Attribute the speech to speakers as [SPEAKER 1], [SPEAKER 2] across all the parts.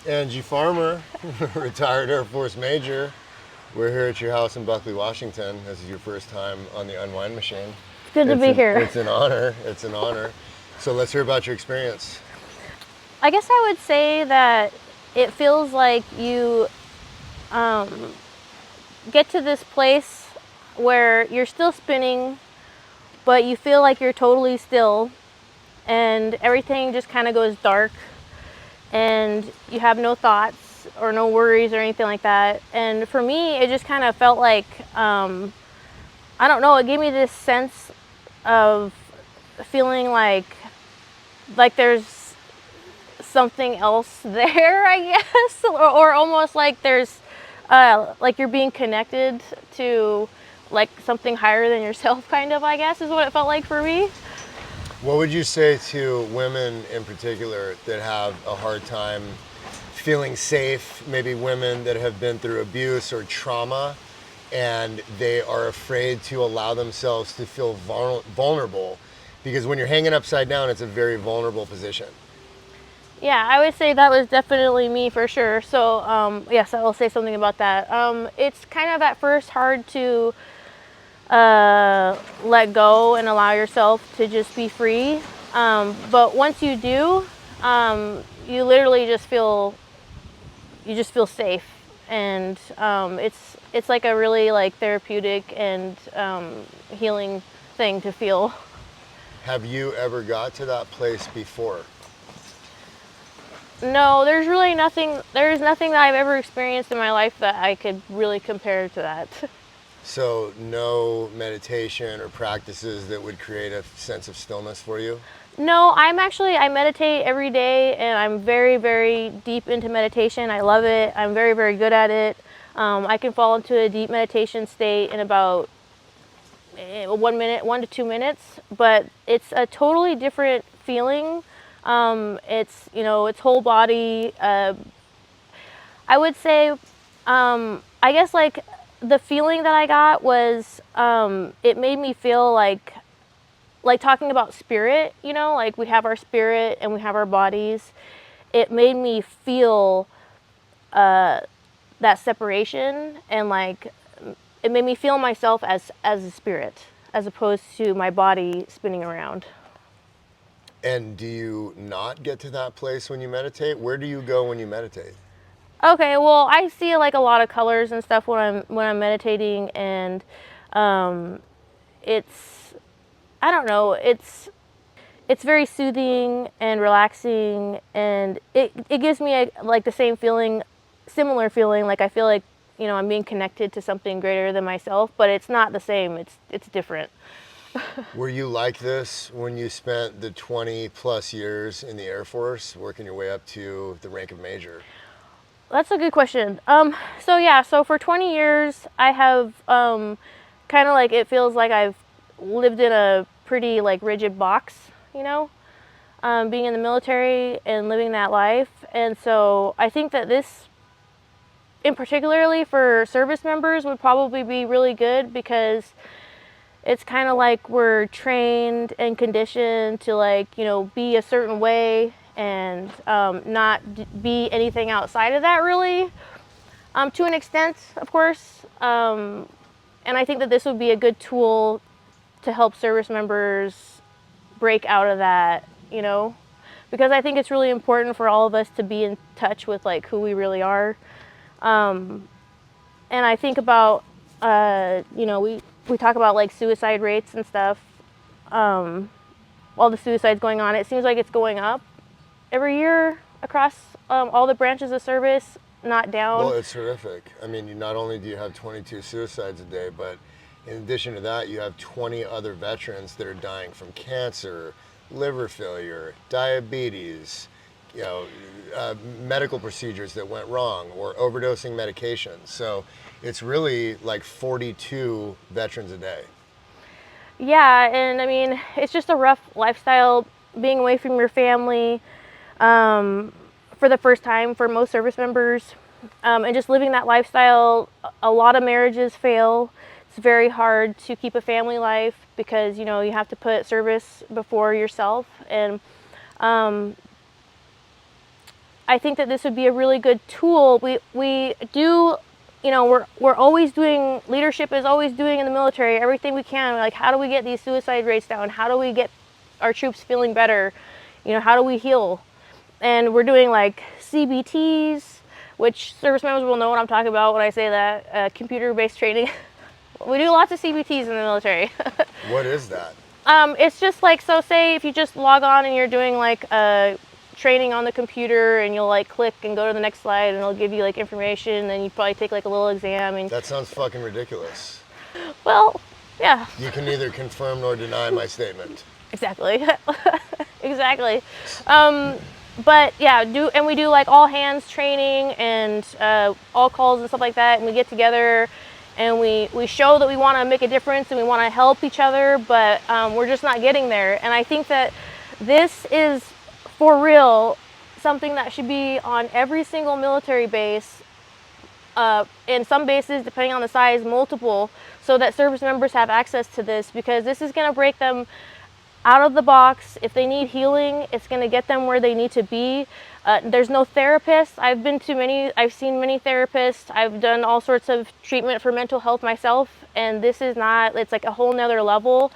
[SPEAKER 1] Angie Farmer, retired Air Force Major. We're here at your house in Buckley, Washington. This is your first time on the Unwind machine.
[SPEAKER 2] It's good to be here.
[SPEAKER 1] It's an honor. It's an honor. So let's hear about your experience.
[SPEAKER 2] I guess I would say that it feels like you um, get to this place where you're still spinning, but you feel like you're totally still, and everything just kind of goes dark, and you have no thoughts or no worries or anything like that. And for me, it just kind of felt like, I don't know, it gave me this sense of feeling like there's something else there, I guess, or almost like there's like you're being connected to like something higher than yourself, kind of, I guess, is what it felt like for me.
[SPEAKER 1] What would you say to women in particular that have a hard time feeling safe, maybe women that have been through abuse or trauma, and they are afraid to allow themselves to feel vulnerable? Because when you're hanging upside down, it's a very vulnerable position.
[SPEAKER 2] Yeah, I would say that was definitely me for sure. So yes, I will say something about that. It's kind of at first hard to let go and allow yourself to just be free. But once you do, you literally just feel safe, and it's like a really like therapeutic and healing thing to feel.
[SPEAKER 1] Have you ever got to that place before?
[SPEAKER 2] No, there's really nothing. There's nothing that I've ever experienced in my life that I could really compare to that.
[SPEAKER 1] So no meditation or practices that would create a sense of stillness for you?
[SPEAKER 2] No, I meditate every day, and I'm very, very deep into meditation. I love it. I'm very, very good at it. I can fall into a deep meditation state in about 1 minute, 1 to 2 minutes, but it's a totally different feeling. It's, it's whole body. I would say, I guess like the feeling that I got was, it made me feel like talking about spirit, like we have our spirit and we have our bodies. It made me feel that separation, and like it made me feel myself as a spirit as opposed to my body spinning around.
[SPEAKER 1] And do you not get to that place when you meditate? Where do you go when you meditate?
[SPEAKER 2] Okay, well, I see like a lot of colors and stuff when I'm meditating, and it's, I don't know, it's very soothing and relaxing, and it gives me like the same feeling, similar feeling, like I feel like, I'm being connected to something greater than myself, but it's not the same. It's different.
[SPEAKER 1] Were you like this when you spent the 20 plus years in the Air Force, working your way up to the rank of major?
[SPEAKER 2] That's a good question. So yeah, so for 20 years, I have kind of like, it feels like I've lived in a pretty like rigid box, being in the military and living that life. And so I think that this, in particularly for service members, would probably be really good, because it's kind of like we're trained and conditioned to like, be a certain way, and not be anything outside of that, really, to an extent, of course. And I think that this would be a good tool to help service members break out of that, because I think it's really important for all of us to be in touch with like who we really are. And I think about, we talk about like suicide rates and stuff. All the suicides going on, it seems like it's going up every year across all the branches of service, not
[SPEAKER 1] Well,
[SPEAKER 2] down.
[SPEAKER 1] it's horrific. I mean, not only do you have 22 suicides a day, but in addition to that, you have 20 other veterans that are dying from cancer, liver failure, diabetes, you know, medical procedures that went wrong, or overdosing medications. So it's really like 42 veterans a day.
[SPEAKER 2] Yeah, and I mean, it's just a rough lifestyle being away from your family, for the first time for most service members, and just living that lifestyle. A lot of marriages fail. It's very hard to keep a family life because you have to put service before yourself, and I think that this would be a really good tool. We do, you know, we're always doing, leadership is always doing in the military everything we can. Like, how do we get these suicide rates down? How do we get our troops feeling better? You know, how do we heal? And we're doing like CBTs, which service members will know what I'm talking about when I say that, computer-based training. We do lots of CBTs in the military.
[SPEAKER 1] What is that?
[SPEAKER 2] It's just like, so say if you just log on and you're doing like training on the computer, and you'll like click and go to the next slide, and it'll give you like information, and then you probably take like a little exam. And
[SPEAKER 1] That sounds fucking ridiculous.
[SPEAKER 2] well, yeah.
[SPEAKER 1] You can neither confirm nor deny my statement.
[SPEAKER 2] Exactly. Exactly. But yeah, and we do like all hands training and all calls and stuff like that, and we get together and we show that we want to make a difference and we want to help each other, but we're just not getting there. And I think that this is, for real, something that should be on every single military base, in some bases, depending on the size, multiple, so that service members have access to this, because this is going to break them out of the box. If they need healing, it's going to get them where they need to be. There's no therapist. I've seen many therapists. I've done all sorts of treatment for mental health myself, and this is not, it's like a whole nother level.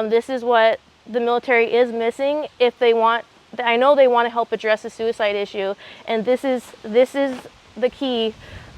[SPEAKER 2] This is what the military is missing if they want, I know they want to help address the suicide issue, and this is the key.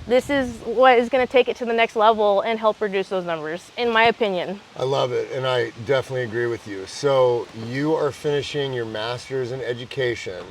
[SPEAKER 2] This is what is going to take it to the next level and help reduce those numbers, in my opinion.
[SPEAKER 1] I love it, and I definitely agree with you. So you are finishing your master's in education,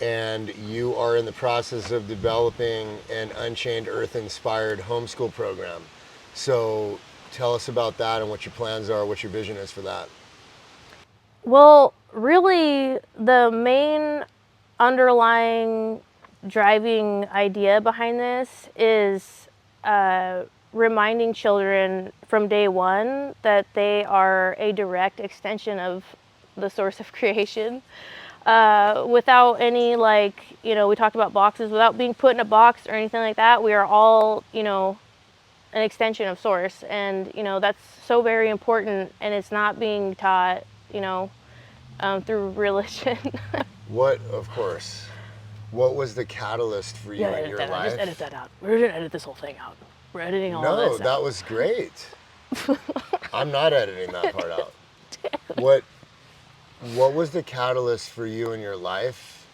[SPEAKER 1] and you are in the process of developing an Unchained Earth inspired homeschool program. So tell us about that and what your plans are, what your vision is for that.
[SPEAKER 2] Well, really, the main underlying driving idea behind this is reminding children from day one that they are a direct extension of the source of creation, without any, like, you know, we talked about boxes, without being put in a box or anything like that. We are all, you know, an extension of source, and you know, that's so very important, and it's not being taught, you know, through religion.
[SPEAKER 1] What, of course, what was the catalyst for you in your life?
[SPEAKER 2] Just edit that out. We're gonna edit this whole thing out. We're editing all of
[SPEAKER 1] No,
[SPEAKER 2] this
[SPEAKER 1] that
[SPEAKER 2] out.
[SPEAKER 1] was great. I'm not editing that part out. What was the catalyst for you in your life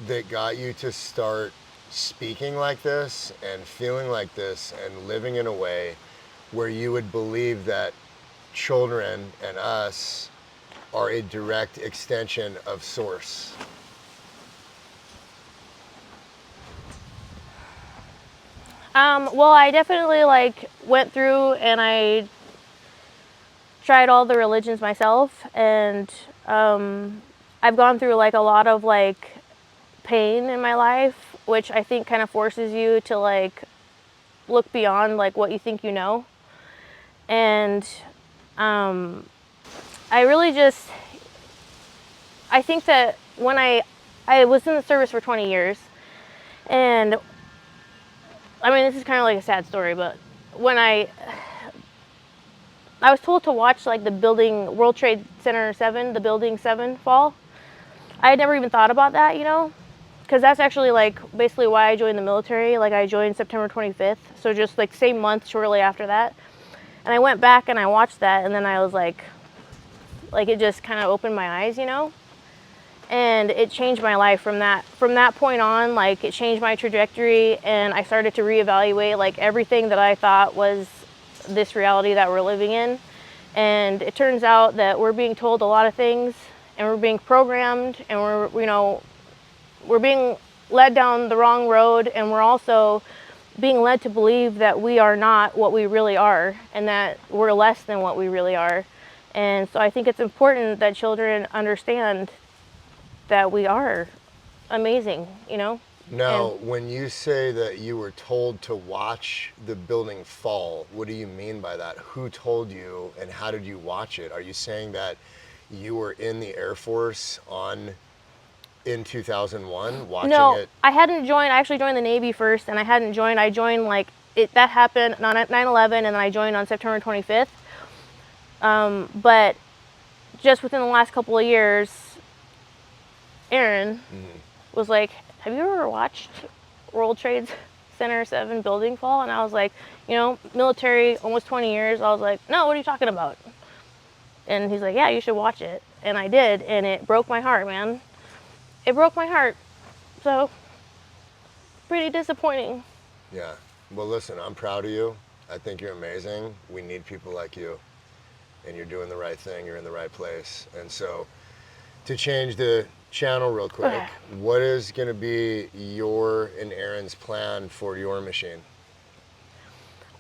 [SPEAKER 1] that got you to start speaking like this and feeling like this and living in a way where you would believe that children and us are a direct extension of source?
[SPEAKER 2] Well, I definitely like went through and I tried all the religions myself, and I've gone through like a lot of like pain in my life, which I think kind of forces you to like look beyond like what you think you know. And I really just, I think that when I was in the service for 20 years, and I mean, this is kind of like a sad story, but when I was told to watch like the building, World Trade Center 7, the building 7 fall, I had never even thought about that, you know, because that's actually like basically why I joined the military. Like I joined September 25th, so just like same month shortly after that. And I went back and I watched that, and then I was like it just kind of opened my eyes, you know. And it changed my life from that point on. Like it changed my trajectory, and I started to reevaluate like everything that I thought was this reality that we're living in. And it turns out that we're being told a lot of things, and we're being programmed, and we're being led down the wrong road, and we're also being led to believe that we are not what we really are, and that we're less than what we really are. And so I think it's important that children understand that we are amazing, you know?
[SPEAKER 1] Now, when you say that you were told to watch the building fall, what do you mean by that? Who told you, and how did you watch it? Are you saying that you were in the Air Force in 2001 watching
[SPEAKER 2] No,
[SPEAKER 1] it?
[SPEAKER 2] I hadn't joined. I actually joined the Navy first, and I hadn't joined. I joined like that happened on 9/11, and then I joined on September 25th. But just within the last couple of years, Aaron was like, have you ever watched World Trade Center 7 building fall? And I was like, you know, military, almost 20 years. I was like, no, what are you talking about? And he's like, yeah, you should watch it. And I did, and it broke my heart, man. It broke my heart. So, pretty disappointing.
[SPEAKER 1] Yeah. Well, listen, I'm proud of you. I think you're amazing. We need people like you. And you're doing the right thing. You're in the right place. And so, to change the channel real quick,
[SPEAKER 2] Okay.
[SPEAKER 1] what is going to be your and Aaron's plan for your machine?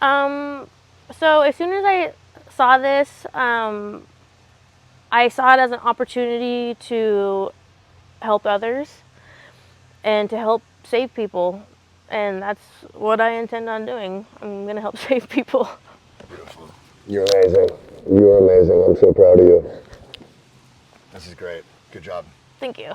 [SPEAKER 2] So as soon as I saw this, I saw it as an opportunity to help others and to help save people. And that's what I intend on doing. I'm going to help save people.
[SPEAKER 1] Beautiful. You're amazing. You're amazing. I'm so proud of you. This is great. Good job.
[SPEAKER 2] Thank you.